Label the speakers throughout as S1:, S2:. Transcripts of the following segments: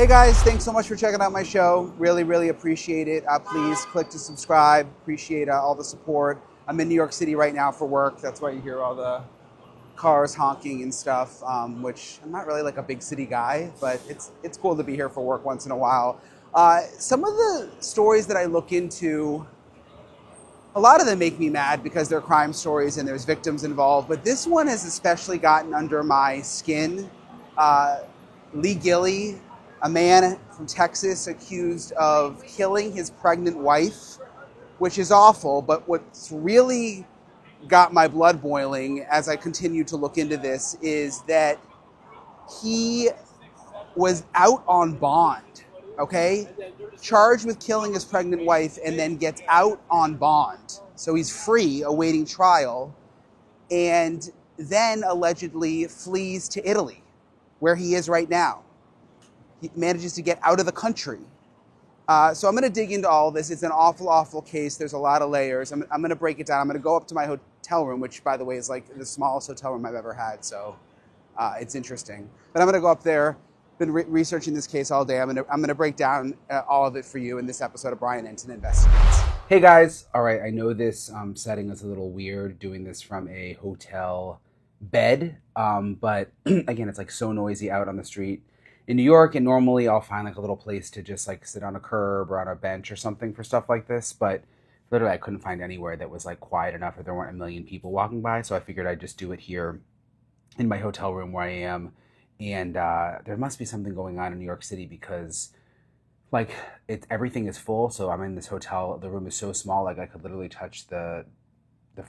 S1: Hey guys, thanks so much for checking out my show. Really appreciate it. Please click to subscribe. Appreciate all the support. I'm in New York City right now for work. That's why you hear all the cars honking and stuff, which I'm not really like a big city guy, but it's cool to be here for work once in a while. Some of the stories that I look into, a lot of them make me mad because they're crime stories and there's victims involved, but this one has especially gotten under my skin. Gilley, a man from Texas accused of killing his pregnant wife, which is awful, but what's really got my blood boiling as I continue to look into this is that he was out on bond, okay? Charged with killing his pregnant wife and then gets out on bond. So he's free awaiting trial and then allegedly flees to Italy, where he is right now. He manages to get out of the country. So I'm going to dig into all of this. It's an awful case. There's a lot of layers. I'm going to break it down. I'm going to go up to my hotel room, which, by the way, is like the smallest hotel room I've ever had. So it's interesting. But I'm going to go up there. Been researching this case all day. I'm going to break down all of it for you in this episode of Brian Entin Investigates. Hey guys. All right. I know this setting is a little weird, doing this from a hotel bed. But again, it's like so noisy out on the street in New York, and normally I'll find like a little place to just like sit on a curb or on a bench or something for stuff like this, but literally I couldn't find anywhere that was like quiet enough or there weren't a million people walking by, so I figured I'd just do it here in my hotel room where I am. And there must be something going on in New York City because like everything is full. So I'm in this hotel, the room is so small, like I could literally touch the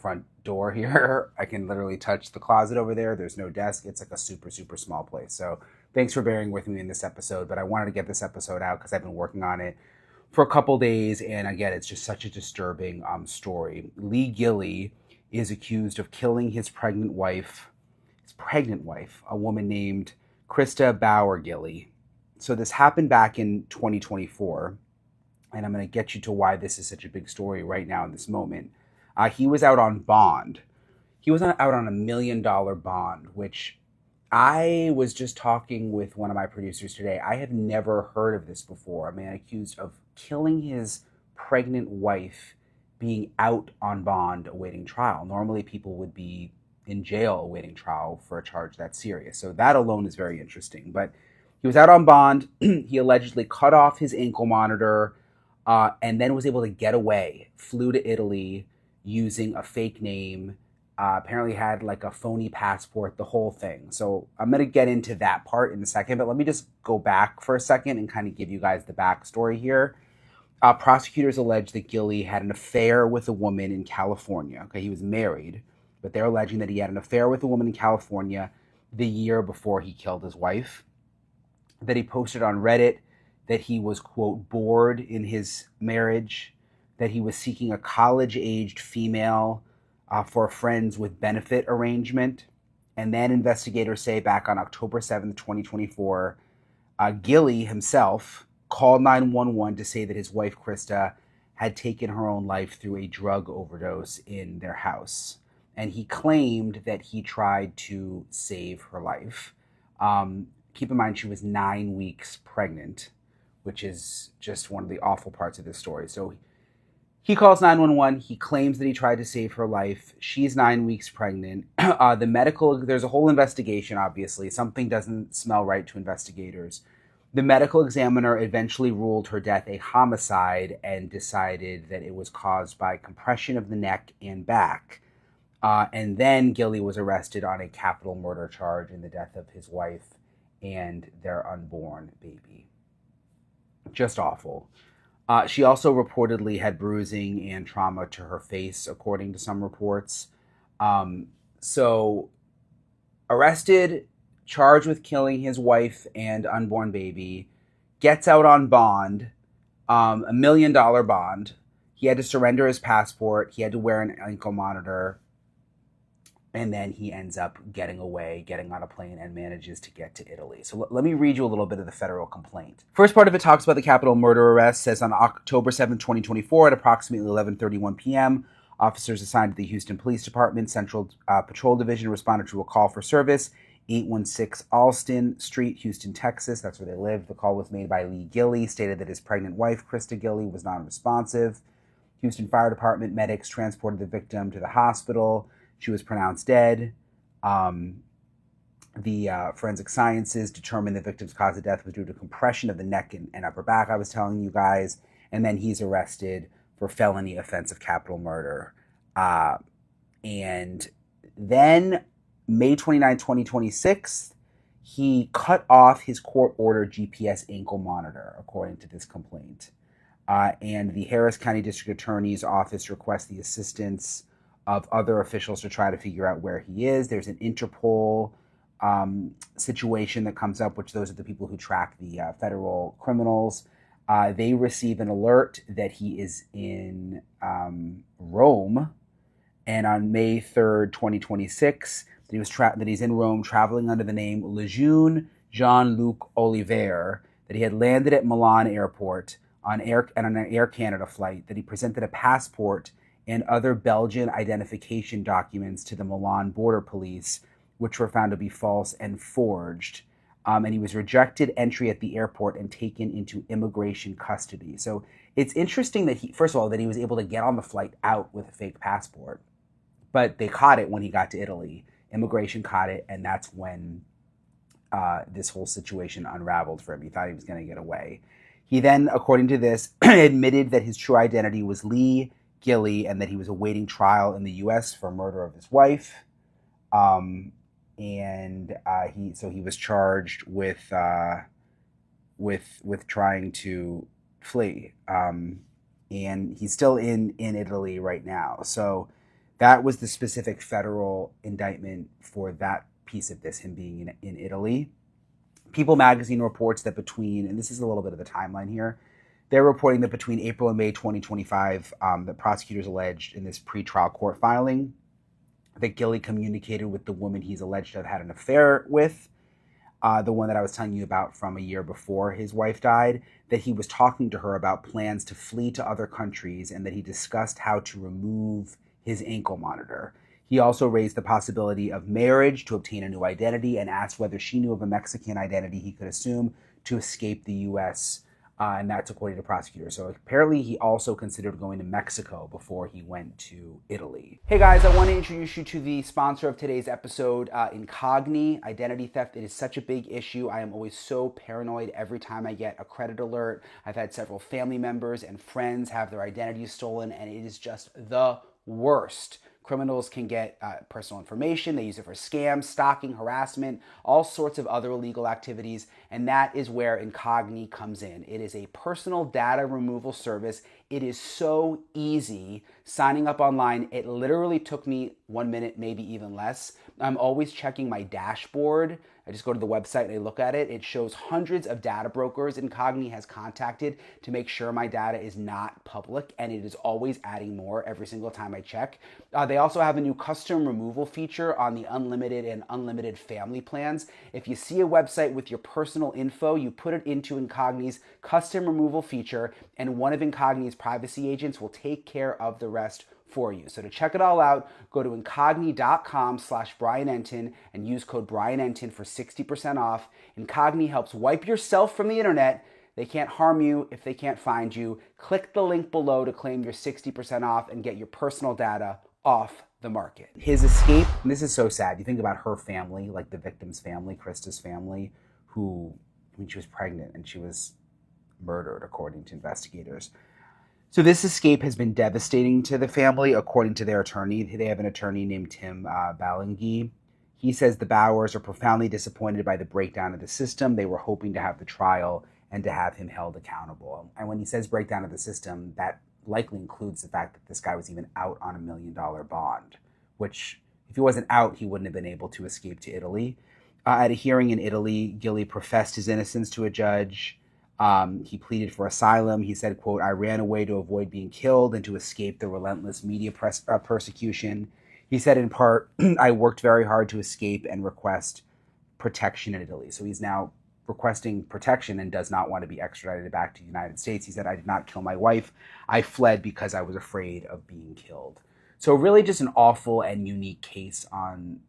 S1: front door here. I can literally touch the closet over there. There's no desk. It's like a super small place. So thanks for bearing with me in this episode, but I wanted to get this episode out because I've been working on it for a couple days, and again, it's just such a disturbing story. Gilley is accused of killing his pregnant wife, a woman named Christa Bauer Gilley. So this happened back in 2024, and I'm going to get you to why this is such a big story right now in this moment. He was out on bond. He was out on $1 million bond, which I was just talking with one of my producers today. I have never heard of this before. A man accused of killing his pregnant wife being out on bond awaiting trial. Normally people would be in jail awaiting trial for a charge that serious. So that alone is very interesting. But he was out on bond. He allegedly cut off his ankle monitor and then was able to get away, flew to Italy using a fake name, apparently had like a phony passport, the whole thing. So I'm going to get into that part in a second, but let me just go back for a second and kind of give you guys the backstory here. Prosecutors allege that Gilley had an affair with a woman in California. Okay, he was married, but they're alleging that he had an affair with a woman in California the year before he killed his wife, that he posted on Reddit that he was, quote, bored in his marriage, that he was seeking a college-aged female for a friends with benefit arrangement. And then investigators say back on October 7th, 2024, Gilley himself called 911 to say that his wife, Christa, had taken her own life through a drug overdose in their house. And he claimed that he tried to save her life. Keep in mind, she was 9 weeks pregnant, which is just one of the awful parts of this story. So he calls 911. He claims that he tried to save her life. She's 9 weeks pregnant. There's a whole investigation, obviously. Something doesn't smell right to investigators. The medical examiner eventually ruled her death a homicide and decided that it was caused by compression of the neck and back. And then Gilley was arrested on a capital murder charge in the death of his wife and their unborn baby. Just awful. She also reportedly had bruising and trauma to her face, according to some reports. So arrested, charged with killing his wife and unborn baby, gets out on bond, $1 million bond. He had to surrender his passport. He had to wear an ankle monitor. And then he ends up getting away, getting on a plane, and manages to get to Italy. So let me read you a little bit of the federal complaint. First part of it talks about the capital murder arrest. Says on October 7, 2024, at approximately 11:31 p.m., officers assigned to the Houston Police Department Central Patrol Division responded to a call for service 816 Alston Street, Houston, Texas. That's where they lived. The call was made by Lee Gilley, stated that his pregnant wife, Christa Gilley, was non-responsive. Houston Fire Department medics transported the victim to the hospital. She was pronounced dead. The forensic sciences determined the victim's cause of death was due to compression of the neck and upper back, I was telling you guys. And then he's arrested for felony offense of capital murder. And then May 29, 2026, he cut off his court-ordered GPS ankle monitor, according to this complaint. And the Harris County District Attorney's Office requests the assistance of other officials to try to figure out where he is. There's an Interpol situation that comes up, which those are the people who track the federal criminals. They receive an alert that he is in Rome, and on May 3rd, 2026, that he's in Rome traveling under the name Lejeune Jean-Luc Olivier, that he had landed at Milan airport on an Air Canada flight, that he presented a passport and other Belgian identification documents to the Milan border police, which were found to be false and forged. And he was rejected entry at the airport and taken into immigration custody. So it's interesting that first of all, that he was able to get on the flight out with a fake passport, but they caught it when he got to Italy. Immigration caught it, and that's when this whole situation unraveled for him. He thought he was going to get away. He then, according to this, admitted that his true identity was Lee Gilley and that he was awaiting trial in the U.S. for murder of his wife. He was charged with trying to flee. And he's still in Italy right now. So that was the specific federal indictment for that piece of this, him being in Italy. People magazine reports that and this is a little bit of the timeline here, they're reporting that between April and May 2025, that prosecutors alleged in this pretrial court filing that Gilley communicated with the woman he's alleged to have had an affair with, the one that I was telling you about from a year before his wife died, that he was talking to her about plans to flee to other countries and that he discussed how to remove his ankle monitor. He also raised the possibility of marriage to obtain a new identity and asked whether she knew of a Mexican identity he could assume to escape the U.S., and that's according to prosecutors. So apparently he also considered going to Mexico before he went to Italy. Hey guys, I want to introduce you to the sponsor of today's episode, Incogni, identity theft. It is such a big issue. I am always so paranoid every time I get a credit alert. I've had several family members and friends have their identities stolen, and it is just the worst. Criminals can get personal information. They use it for scams, stalking, harassment, all sorts of other illegal activities, and that is where Incogni comes in. It is a personal data removal service. It is so easy signing up online. It literally took me 1 minute, maybe even less. I'm always checking my dashboard. I just go to the website and I look at it. It shows hundreds of data brokers Incogni has contacted to make sure my data is not public, and it is always adding more every single time I check. They also have a new custom removal feature on the unlimited and unlimited family plans. If you see a website with your personal info, you put it into Incogni's custom removal feature, and one of Incogni's privacy agents will take care of the rest for you. So to check it all out, go to incogni.com/Brian Entin and use code Brian Entin for 60% off. Incogni helps wipe yourself from the internet. They can't harm you if they can't find you. Click the link below to claim your 60% off and get your personal data off the market. His escape, and this is so sad. You think about her family, like the victim's family, Christa's family, she was pregnant and she was murdered, according to investigators. So this escape has been devastating to the family, according to their attorney. They have an attorney named Tim Ballingy. He says the Bauers are profoundly disappointed by the breakdown of the system. They were hoping to have the trial and to have him held accountable. And when he says breakdown of the system, that likely includes the fact that this guy was even out on $1 million bond, which if he wasn't out, he wouldn't have been able to escape to Italy. At a hearing in Italy, Gilley professed his innocence to a judge. He pleaded for asylum. He said, quote, "I ran away to avoid being killed and to escape the relentless media persecution." He said, in part, "I worked very hard to escape and request protection in Italy." So he's now requesting protection and does not want to be extradited back to the United States. He said, "I did not kill my wife. I fled because I was afraid of being killed." So really just an awful and unique case on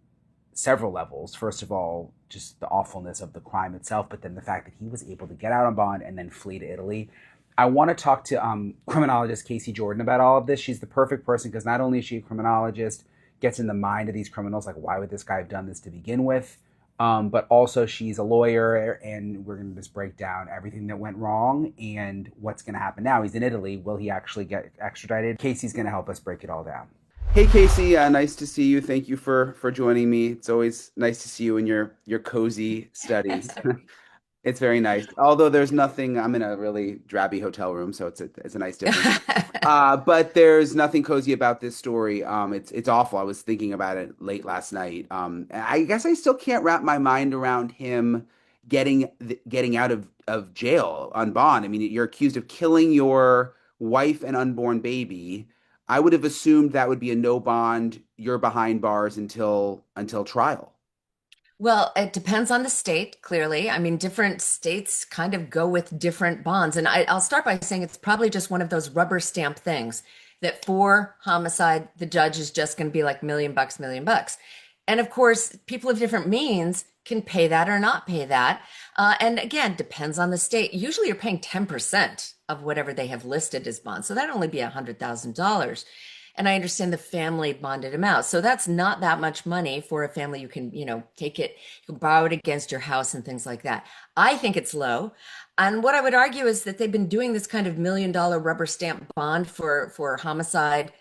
S2: several levels. First of all, just the awfulness of the crime itself, but then the fact that he was able to get out on bond and then flee to Italy. I want to talk to criminologist Casey Jordan about all of this. She's the perfect person because not only is she a criminologist, gets in the mind of these criminals, like why would this guy have done this to begin with, but also she's a lawyer, and we're going to just break down everything that went wrong and what's going to happen now. He's in Italy. Will he actually get extradited? Casey's going to help us break it all down. Hey Casey, nice to see you. Thank you for joining me. It's always nice to see you in your cozy studies. It's very nice. Although there's nothing, I'm in a really drabby hotel room, so it's a nice difference. But there's nothing cozy about this story. It's awful. I was thinking about it late last night. I guess I still can't wrap my mind around him getting out of jail on bond. I mean, you're accused of killing your wife and unborn baby. I would have assumed that would be a no bond. You're behind bars until trial.
S3: Well, it depends on the state, clearly. I mean, different states kind of go with different bonds. And I'll start by saying it's probably just one of those rubber stamp things that for homicide, the judge is just going to be like million bucks, million bucks. And of course, people of different means can pay that or not pay that. And again, depends on the state. Usually you're paying 10% of whatever they have listed as bonds. So that'd only be $100,000. And I understand the family bonded him out. So that's not that much money for a family. You can, take it, you can borrow it against your house and things like that. I think it's low. And what I would argue is that they've been doing this kind of $1 million rubber stamp bond for homicide,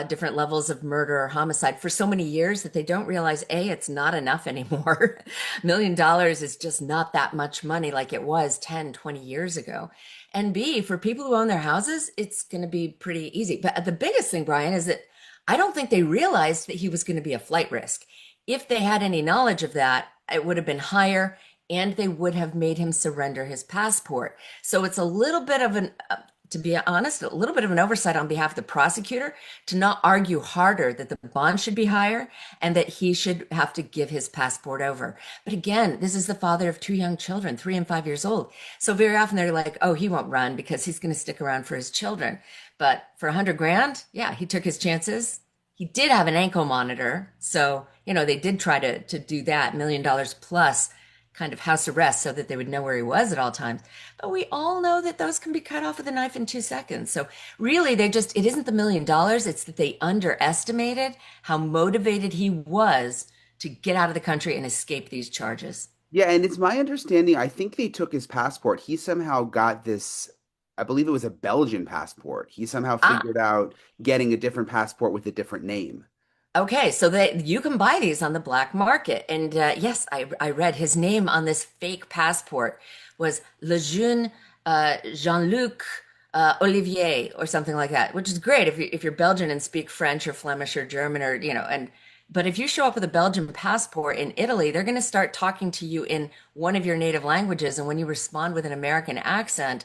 S3: different levels of murder or homicide for so many years that they don't realize A, it's not enough anymore. $1 million is just not that much money like it was 10, 20 years ago. And B, for people who own their houses, it's going to be pretty easy. But the biggest thing, Brian, is that I don't think they realized that he was going to be a flight risk. If they had any knowledge of that, it would have been higher and they would have made him surrender his passport. So it's a little bit of to be honest, a little bit of an oversight on behalf of the prosecutor to not argue harder that the bond should be higher and that he should have to give his passport over. But again, this is the father of two young children, 3 and 5 years old. So very often they're like, oh, he won't run because he's going to stick around for his children. But for 100 grand, yeah, he took his chances. He did have an ankle monitor. So, they did try to do that $1 million plus kind of house arrest so that they would know where he was at all times. But we all know that those can be cut off with a knife in 2 seconds. So really, it isn't the $1 million, it's that they underestimated how motivated he was to get out of the country and escape these charges.
S2: Yeah, and it's my understanding, I think they took his passport. He somehow got this, I believe it was a Belgian passport. He somehow
S3: Ah,
S2: figured out getting a different passport with a different name.
S3: okay, so that you can buy these on the black market. And yes, I read his name on this fake passport was Lejeune Jean-Luc Olivier or something like that, which is great if you're Belgian and speak French or Flemish or German or and but if you show up with a Belgian passport in Italy, they're going to start talking to you in one of your native languages, and when you respond with an American accent,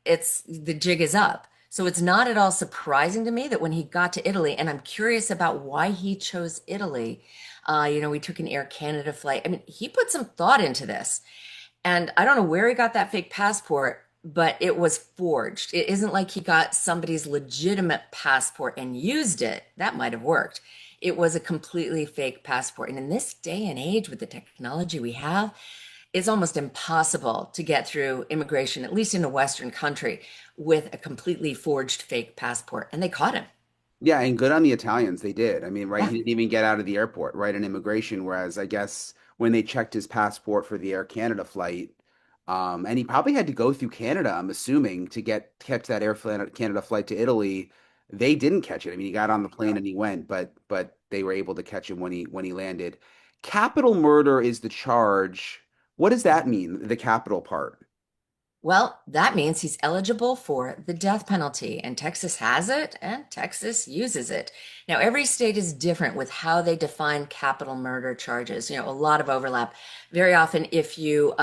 S3: it's the jig is up. So it's not at all surprising to me that when he got to Italy, and I'm curious about why he chose Italy. We took an Air Canada flight. I mean, he put some thought into this. And I don't know where he got that fake passport, but it was forged. It isn't like he got somebody's legitimate passport and used it. That might have worked. It was a completely fake passport. And in this day and age, with the technology we have, it's almost impossible to get through immigration, at least in a Western country, with a completely forged fake passport. And they caught him.
S2: Yeah, and good on the Italians. They did. I mean, right?
S3: Yeah.
S2: He didn't even get out of the airport, right? In immigration. Whereas I guess when they checked his passport for the Air Canada flight, and he probably had to go through Canada, I'm assuming, to catch that Canada flight to Italy. They didn't catch it. I mean, he got on the plane and he went, but they were able to catch him when he landed. Capital murder is the charge. What does that mean? The capital part.
S3: Well, that means he's eligible for the death penalty, and Texas has it, and Texas uses it. Now, every state is different with how they define capital murder charges. A lot of overlap. Very often, if you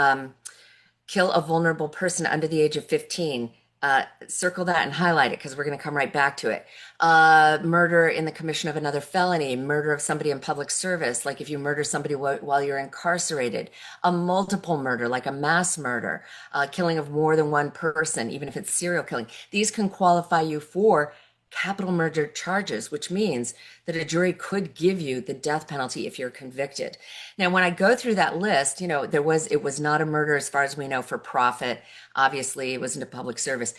S3: kill a vulnerable person under the age of 15, circle that and highlight it because we're going to come right back to it. Murder in the commission of another felony, murder of somebody in public service, like if you murder somebody while you're incarcerated, a multiple murder, like a mass murder, killing of more than one person, even if it's serial killing. These can qualify you for capital murder charges, which means that a jury could give you the death penalty if you're convicted. Now, when I go through that list, it was not a murder as far as we know for profit. Obviously, it wasn't a public service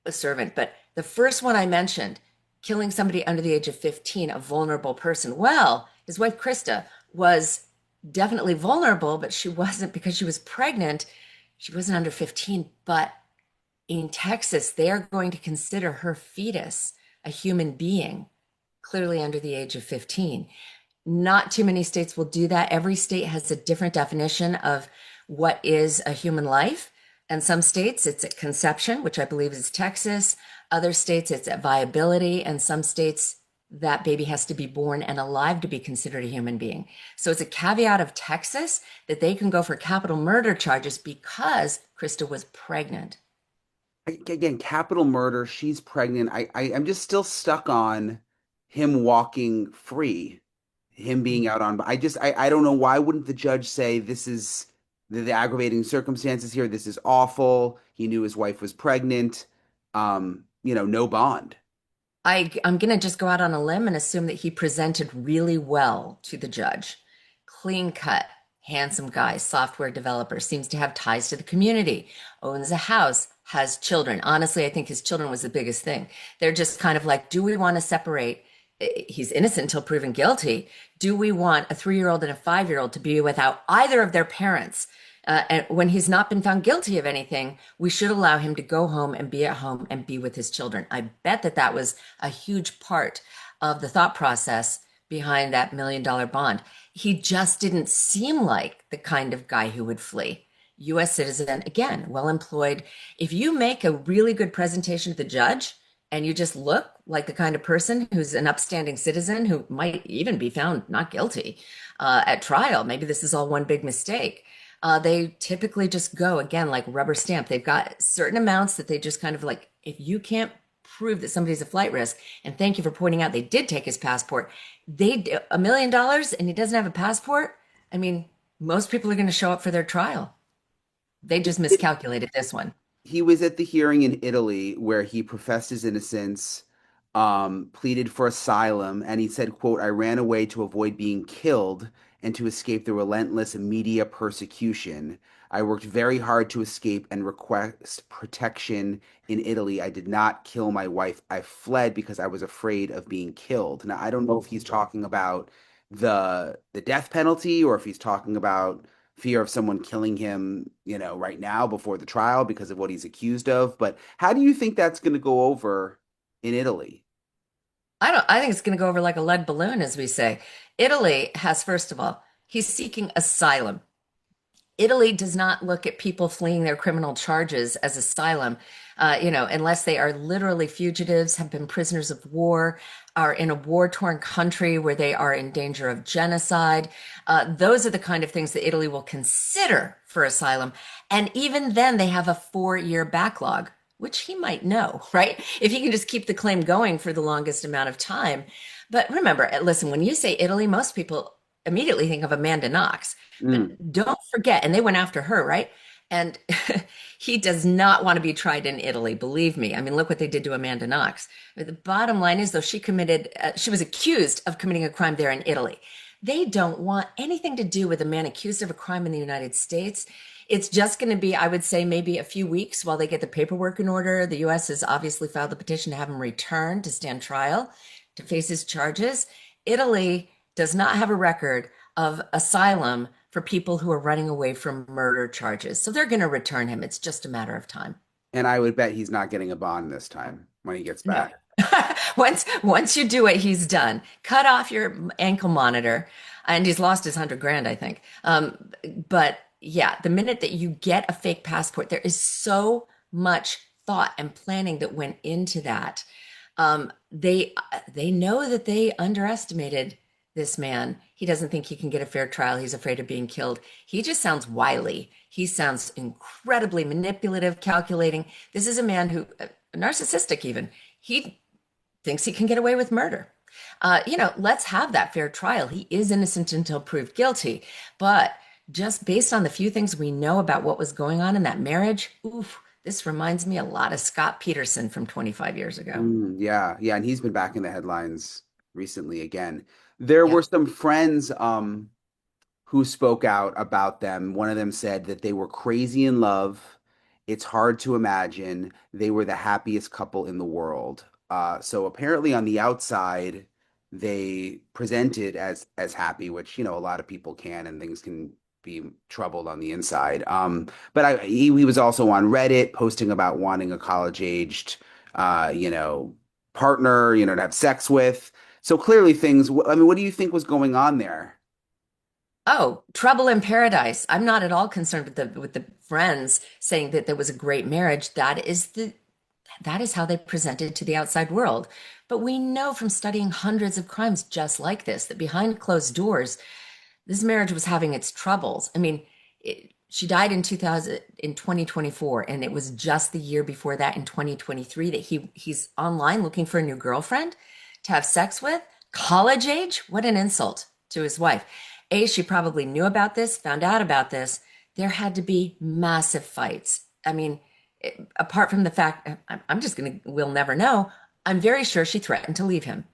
S3: a servant, but the first one I mentioned, killing somebody under the age of 15, a vulnerable person. Well, his wife Christa was definitely vulnerable, but she wasn't because she was pregnant. She wasn't under 15, but in Texas, they're going to consider her fetus a human being, clearly under the age of 15. Not too many states will do that. Every state has a different definition of what is a human life. And some states it's at conception, which I believe is Texas. Other states it's at viability. And some states that baby has to be born and alive to be considered a human being. So it's a caveat of Texas that they can go for capital murder charges because Christa was pregnant.
S2: Again, capital murder, she's pregnant. I'm just still stuck on him walking free, him being out on. I don't know, why wouldn't the judge say this is the aggravating circumstances here? This is awful. He knew his wife was pregnant. No bond.
S3: I'm going to just go out on a limb and assume that he presented really well to the judge. Clean cut, handsome guy, software developer, seems to have ties to the community, owns a house, has children. Honestly, I think his children was the biggest thing. They're just kind of like, do we want to separate? He's innocent until proven guilty. Do we want a 3-year-old and a 5-year-old to be without either of their parents? And when he's not been found guilty of anything, we should allow him to go home and be at home and be with his children. I bet that was a huge part of the thought process behind that $1 million bond. He just didn't seem like the kind of guy who would flee. U.S. citizen, again, well employed. If you make a really good presentation to the judge and you just look like the kind of person who's an upstanding citizen who might even be found not guilty at trial, maybe this is all one big mistake. They typically just go, again, like rubber stamp. They've got certain amounts that they just kind of like, if you can't prove that somebody's a flight risk, and thank you for pointing out they did take his passport, $1 million and he doesn't have a passport. I mean, most people are going to show up for their trial. They just miscalculated this one.
S2: He was at the hearing in Italy where he professed his innocence, pleaded for asylum, and he said, quote, "I ran away to avoid being killed and to escape the relentless media persecution. I worked very hard to escape and request protection in Italy. I did not kill my wife. I fled because I was afraid of being killed." Now, I don't know if he's talking about the death penalty or if he's talking about fear of someone killing him, right now before the trial because of what he's accused of. But how do you think that's going to go over in Italy?
S3: I think it's going to go over like a lead balloon, as we say. Italy has, first of all, he's seeking asylum. Italy does not look at people fleeing their criminal charges as asylum, unless they are literally fugitives, have been prisoners of war, are in a war-torn country where they are in danger of genocide. Those are the kind of things that Italy will consider for asylum. And even then, they have a 4-year backlog, which he might know, right? If he can just keep the claim going for the longest amount of time. But remember, listen, when you say Italy, most people immediately think of Amanda Knox. But don't forget, and they went after her, right? And he does not want to be tried in Italy, believe me. I mean, look what they did to Amanda Knox. But the bottom line is, though, she was accused of committing a crime there in Italy. They don't want anything to do with a man accused of a crime in the United States. It's just going to be, I would say, maybe a few weeks while they get the paperwork in order. The U.S. has obviously filed the petition to have him return to stand trial, to face his charges. Italy does not have a record of asylum for people who are running away from murder charges. So they're going to return him. It's just a matter of time.
S2: And I would bet he's not getting a bond this time when he gets back.
S3: No. Once you do what he's done, cut off your ankle monitor, and he's lost his $100,000, I think. But yeah, the minute that you get a fake passport, there is so much thought and planning that went into that. They know that they underestimated this man. He doesn't think he can get a fair trial. He's afraid of being killed. He just sounds wily. He sounds incredibly manipulative, calculating. This is a man who, narcissistic even, he thinks he can get away with murder. Let's have that fair trial. He is innocent until proved guilty. But just based on the few things we know about what was going on in that marriage, This reminds me a lot of Scott Peterson from 25 years ago.
S2: Yeah, yeah, and he's been back in the headlines recently again. There were
S3: Yep.
S2: some friends who spoke out about them. One of them said that they were crazy in love. It's hard to imagine. They were the happiest couple in the world. So apparently on the outside, they presented as happy, which, a lot of people can, and things can be troubled on the inside. But he was also on Reddit posting about wanting a college-aged, partner, to have sex with. So clearly things, I mean, what do you think was going on there?
S3: Oh, trouble in paradise. I'm not at all concerned with the friends saying that there was a great marriage. That is how they presented to the outside world. But we know from studying hundreds of crimes just like this that behind closed doors, this marriage was having its troubles. I mean, she died in 2000 in 2024, and it was just the year before that in 2023 that he's online looking for a new girlfriend to have sex with, college age. What an insult to his wife. She probably knew about this, found out about this. There had to be massive fights. I mean, apart from the fact, I'm just gonna, we'll never know. I'm very sure she threatened to leave him,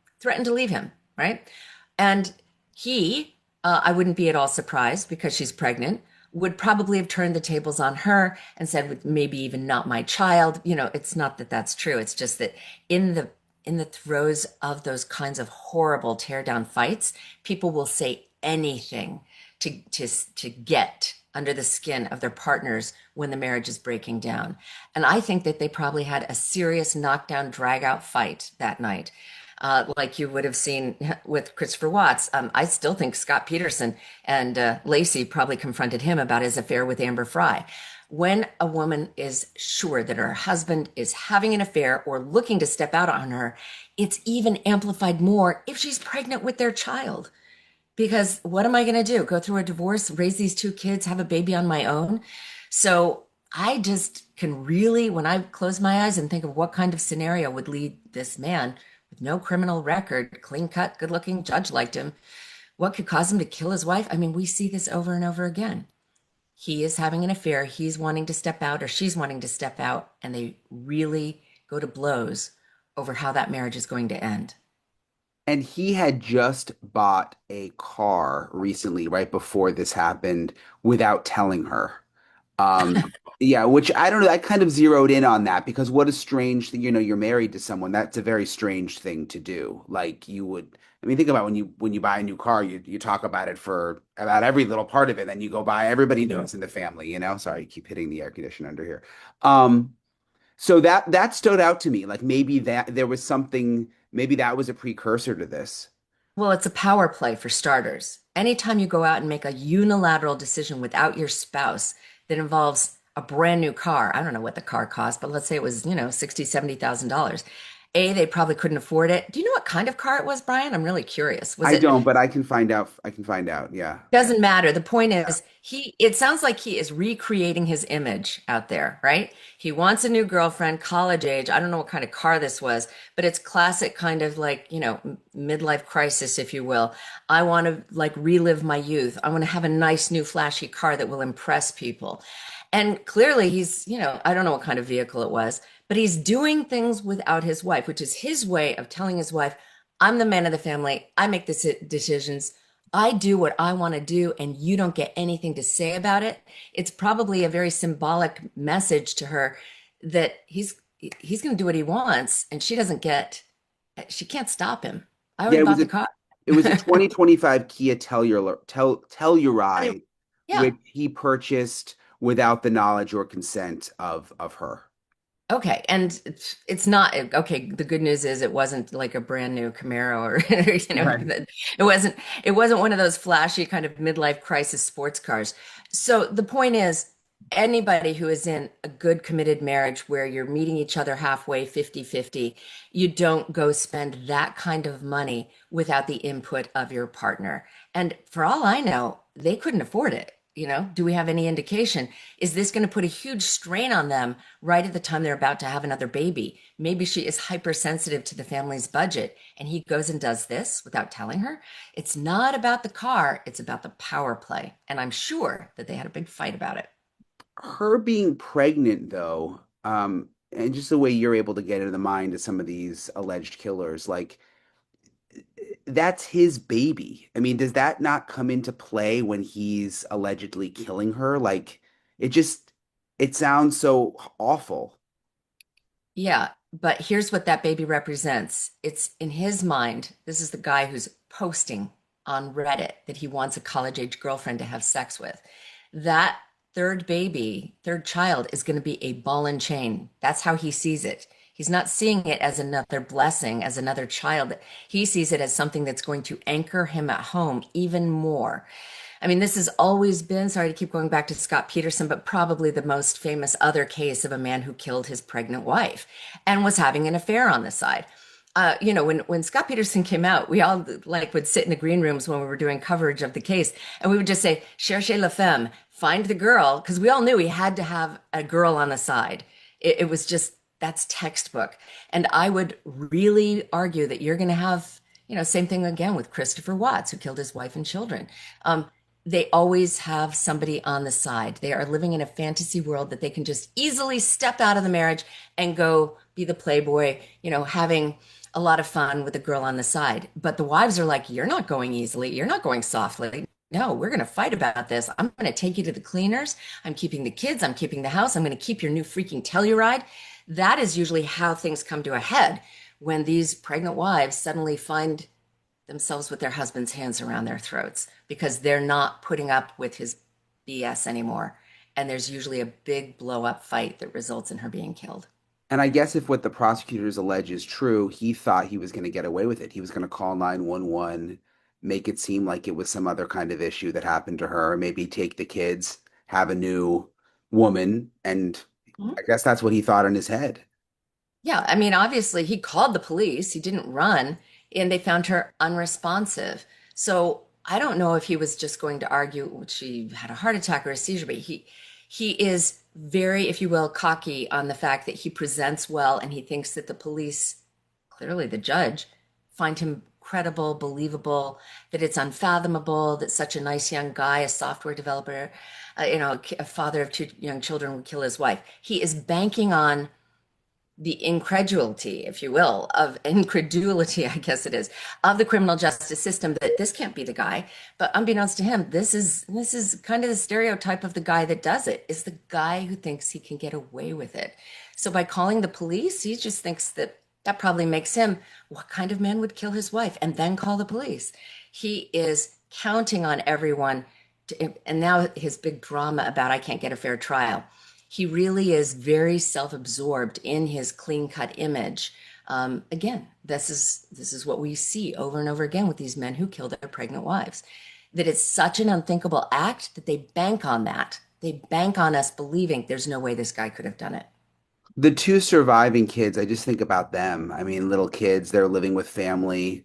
S3: right? And he, I wouldn't be at all surprised because she's pregnant, would probably have turned the tables on her and said, maybe even not my child. It's not that that's true. It's just that in the throes of those kinds of horrible tear down fights, people will say anything to get under the skin of their partners when the marriage is breaking down. And I think that they probably had a serious knockdown, drag out fight that night. Like you would have seen with Christopher Watts. I still think Scott Peterson and Lacey probably confronted him about his affair with Amber Fry. When a woman is sure that her husband is having an affair or looking to step out on her, it's even amplified more if she's pregnant with their child. Because what am I going to do? Go through a divorce, raise these two kids, have a baby on my own? So I just can really, when I close my eyes and think of what kind of scenario would lead this man with no criminal record, clean cut, good looking, judge liked him, what could cause him to kill his wife? I mean, we see this over and over again. He is having an affair, he's wanting to step out, or she's wanting to step out, and they really go to blows over how that marriage is going to end.
S2: And he had just bought a car recently, right before this happened, without telling her. Yeah, which I don't know. I kind of zeroed in on that because what a strange thing, you're married to someone. That's a very strange thing to do. Like you would, I mean, think about when you buy a new car, you talk about it for about every little part of it, then you go buy, everybody knows in the family. Sorry, I keep hitting the air conditioner under here. Um, so that stood out to me. Like maybe that there was something, maybe that was a precursor to this.
S3: Well, it's a power play for starters. Anytime you go out and make a unilateral decision without your spouse that involves a brand new car, I don't know what the car cost, but let's say it was, 60, $70,000. They probably couldn't afford it. Do you know what kind of car it was, Brian? I'm really curious. Was
S2: I
S3: it
S2: don't, but I can find out. I can find out. Yeah. Yeah.
S3: Doesn't matter. The point is, it sounds like he is recreating his image out there, right? He wants a new girlfriend, college age. I don't know what kind of car this was, but it's classic kind of like, midlife crisis, if you will. I want to like relive my youth. I want to have a nice new flashy car that will impress people. And clearly he's, I don't know what kind of vehicle it was, but he's doing things without his wife, which is his way of telling his wife, I'm the man of the family. I make the decisions. I do what I want to do, and you don't get anything to say about it. It's probably a very symbolic message to her that he's going to do what he wants, and she can't stop him. I
S2: Yeah,
S3: already bought the car.
S2: it was a 2025 Kia Telluride,
S3: Yeah.
S2: which he purchased without the knowledge or consent of her.
S3: Okay, and it's not okay. The good news is it wasn't like a brand new Camaro or
S2: Right.
S3: it wasn't one of those flashy kind of midlife crisis sports cars. So the point is anybody who is in a good committed marriage where you're meeting each other halfway 50-50, you don't go spend that kind of money without the input of your partner. And for all I know, they couldn't afford it. Do we have any indication? Is this going to put a huge strain on them right at the time they're about to have another baby? Maybe she is hypersensitive to the family's budget and he goes and does this without telling her. It's not about the car, it's about the power play. And I'm sure that they had a big fight about it.
S2: Her being pregnant, though, And just the way you're able to get into the mind of some of these alleged killers, like that's his baby. I mean, does that not come into play when he's allegedly killing her? Like, it just, it sounds so awful.
S3: Yeah, but here's what that baby represents. It's in his mind, this is the guy who's posting on Reddit that he wants a college age girlfriend to have sex with. That third baby, third child is going to be a ball and chain. That's how he sees it. He's not seeing it as another blessing, as another child. He sees it as something that's going to anchor him at home even more. I mean, this has always been, sorry to keep going back to Scott Peterson, but probably the most famous other case of a man who killed his pregnant wife and was having an affair on the side. When Scott Peterson came out, we all like would sit in the green rooms when we were doing coverage of the case, and we would just say, "Cherchez la femme, find the girl," because we all knew he had to have a girl on the side. It was just that's textbook, and I would really argue that you're going to have, same thing again with Christopher Watts, who killed his wife and children. They always have somebody on the side. They are living in a fantasy world that they can just easily step out of the marriage and go be the playboy, having a lot of fun with a girl on the side. But the wives are like, you're not going easily. You're not going softly. No, we're going to fight about this. I'm going to take you to the cleaners. I'm keeping the kids. I'm keeping the house. I'm going to keep your new freaking Telluride. That is usually how things come to a head when these pregnant wives suddenly find themselves with their husband's hands around their throats because they're not putting up with his BS anymore. And there's usually a big blow up fight that results in her being killed.
S2: And I guess if what the prosecutors allege is true, he thought he was going to get away with it. He was going to call 911, make it seem like it was some other kind of issue that happened to her, maybe take the kids, have a new woman. And I guess that's what he thought in his head.
S3: Yeah, I mean, obviously, he called the police, he didn't run, and they found her unresponsive. So I don't know if he was just going to argue she had a heart attack or a seizure, but he is very, if you will, cocky on the fact that he presents well and he thinks that the police, clearly the judge, find him credible, believable, that it's unfathomable that such a nice young guy, a software developer, a father of two young children would kill his wife. He is banking on the incredulity, if you will, of incredulity, I guess it is, of the criminal justice system that this can't be the guy. But unbeknownst to him, this is kind of the stereotype of the guy that does it, is the guy who thinks he can get away with it. So by calling the police, he just thinks that that probably makes him, what kind of man would kill his wife and then call the police? He is counting on everyone and now his big drama about I can't get a fair trial. He really is very self-absorbed in his clean-cut image. Again, this is what we see over and over again with these men who kill their pregnant wives. That it's such an unthinkable act that they bank on that. They bank on us believing there's no way this guy could have done it.
S2: The two surviving kids, I just think about them. I mean, little kids, they're living with family.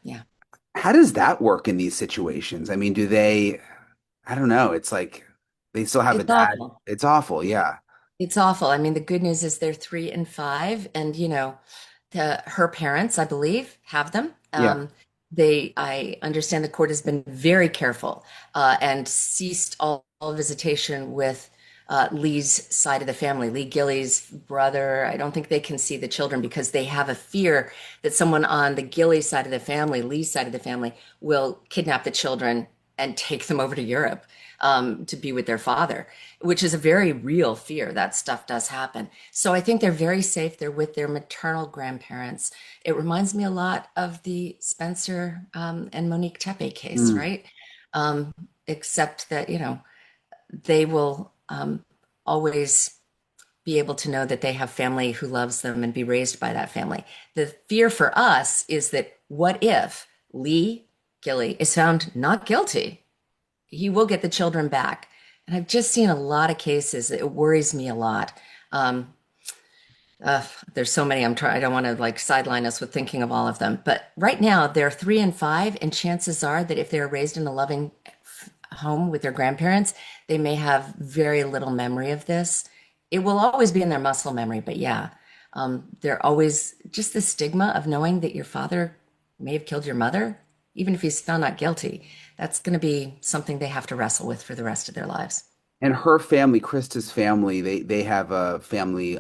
S3: Yeah,
S2: How does that work in these situations? I mean, do they, I don't know. It's like they still have a
S3: it's
S2: dad.
S3: awful.
S2: It's awful. Yeah.
S3: It's awful. I mean, the good news is they're 3 and 5, and her parents, I believe, have them.
S2: Yeah.
S3: I understand the court has been very careful and ceased all visitation with Lee's side of the family, Lee Gilley's brother. I don't think they can see the children because they have a fear that someone on the Gilley side of the family, Lee's side of the family, will kidnap the children and take them over to Europe to be with their father, which is a very real fear. That stuff does happen. So I think they're very safe. They're with their maternal grandparents. It reminds me a lot of the Spencer and Monique Tepe case,
S2: Mm.
S3: right? Except that, they will always be able to know that they have family who loves them and be raised by that family. The fear for us is that what if Lee Gilley is found not guilty? He will get the children back. And I've just seen a lot of cases. It worries me a lot. Um, there's so many. I don't want to like sideline us with thinking of all of them. But right now they're 3 and 5, and chances are that if they're raised in a loving home with their grandparents, they may have very little memory of this. It will always be in their muscle memory, but yeah, they're always just the stigma of knowing that your father may have killed your mother, even if he's found not guilty. That's going to be something they have to wrestle with for the rest of their lives.
S2: And her family, Christa's family, they have a family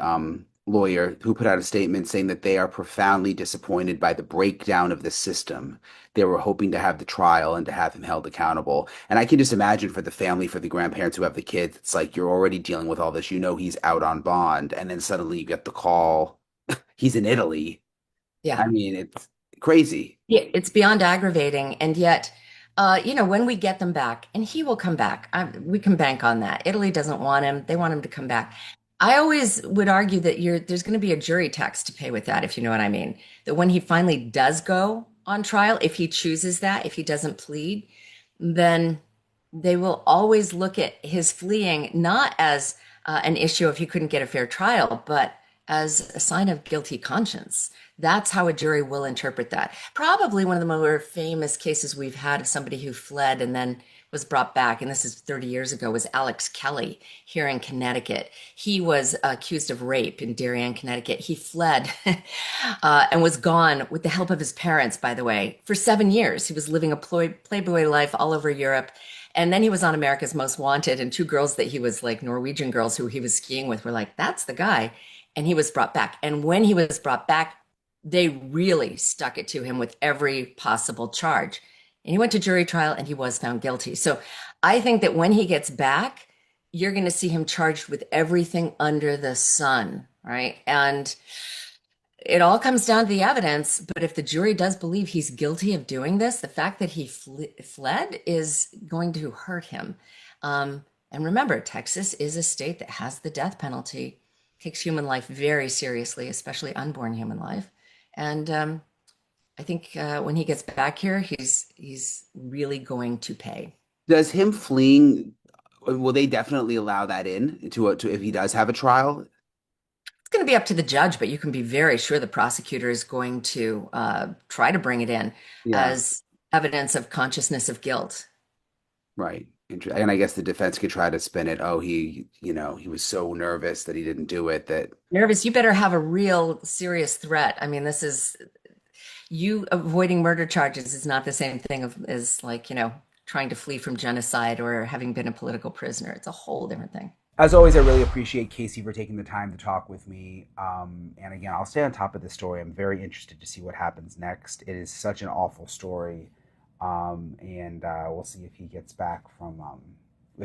S2: lawyer who put out a statement saying that they are profoundly disappointed by the breakdown of the system. They were hoping to have the trial and to have him held accountable. And I can just imagine for the family, for the grandparents who have the kids, it's like you're already dealing with all this. You know he's out on bond, and then suddenly you get the call, he's in Italy.
S3: Yeah.
S2: I mean, it's crazy.
S3: Yeah, it's beyond aggravating. And yet, when we get them back, and he will come back, we can bank on that. Italy doesn't want him. They want him to come back. I always would argue that there's going to be a jury tax to pay with that, if you know what I mean. That when he finally does go on trial, if he chooses that, if he doesn't plead, then they will always look at his fleeing not as an issue if he couldn't get a fair trial, but as a sign of guilty conscience. That's how a jury will interpret that. Probably one of the more famous cases we've had of somebody who fled and then was brought back, and this is 30 years ago, was Alex Kelly here in Connecticut. He was accused of rape in Darien, Connecticut. He fled and was gone with the help of his parents, by the way, for 7 years. He was living a playboy life all over Europe. And then he was on America's Most Wanted, and two girls that he was like Norwegian girls who he was skiing with were like, that's the guy. And he was brought back. And when he was brought back, they really stuck it to him with every possible charge. And he went to jury trial and he was found guilty. So I think that when he gets back, you're going to see him charged with everything under the sun, right? And it all comes down to the evidence. But if the jury does believe he's guilty of doing this, the fact that he fled is going to hurt him. And remember, Texas is a state that has the death penalty, takes human life very seriously, especially unborn human life. And I think when he gets back here, he's really going to pay.
S2: Does him fleeing, will they definitely allow that in to if he does have a trial?
S3: It's going to be up to the judge, but you can be very sure the prosecutor is going to try to bring it in
S2: Yeah,
S3: as evidence of consciousness of guilt.
S2: right. And I guess the defense could try to spin it. Oh, he was so nervous that he didn't do it that.
S3: Nervous, you better have a real serious threat. I mean, this is you avoiding murder charges is not the same thing as like, trying to flee from genocide or having been a political prisoner. It's a whole different thing.
S2: As always, I really appreciate Casey for taking the time to talk with me. And again, I'll stay on top of this story. I'm very interested to see what happens next. It is such an awful story. And we'll see if he gets back from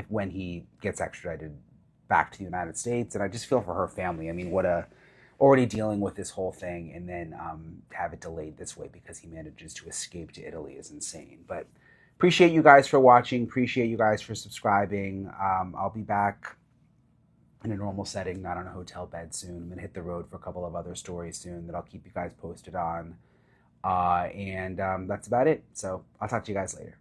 S2: when he gets extradited back to the United States. And I just feel for her family. I mean, already dealing with this whole thing and then have it delayed this way because he manages to escape to Italy is insane. But appreciate you guys for watching. Appreciate you guys for subscribing. I'll be back in a normal setting, not on a hotel bed soon. I'm gonna hit the road for a couple of other stories soon that I'll keep you guys posted on. And that's about it. So I'll talk to you guys later.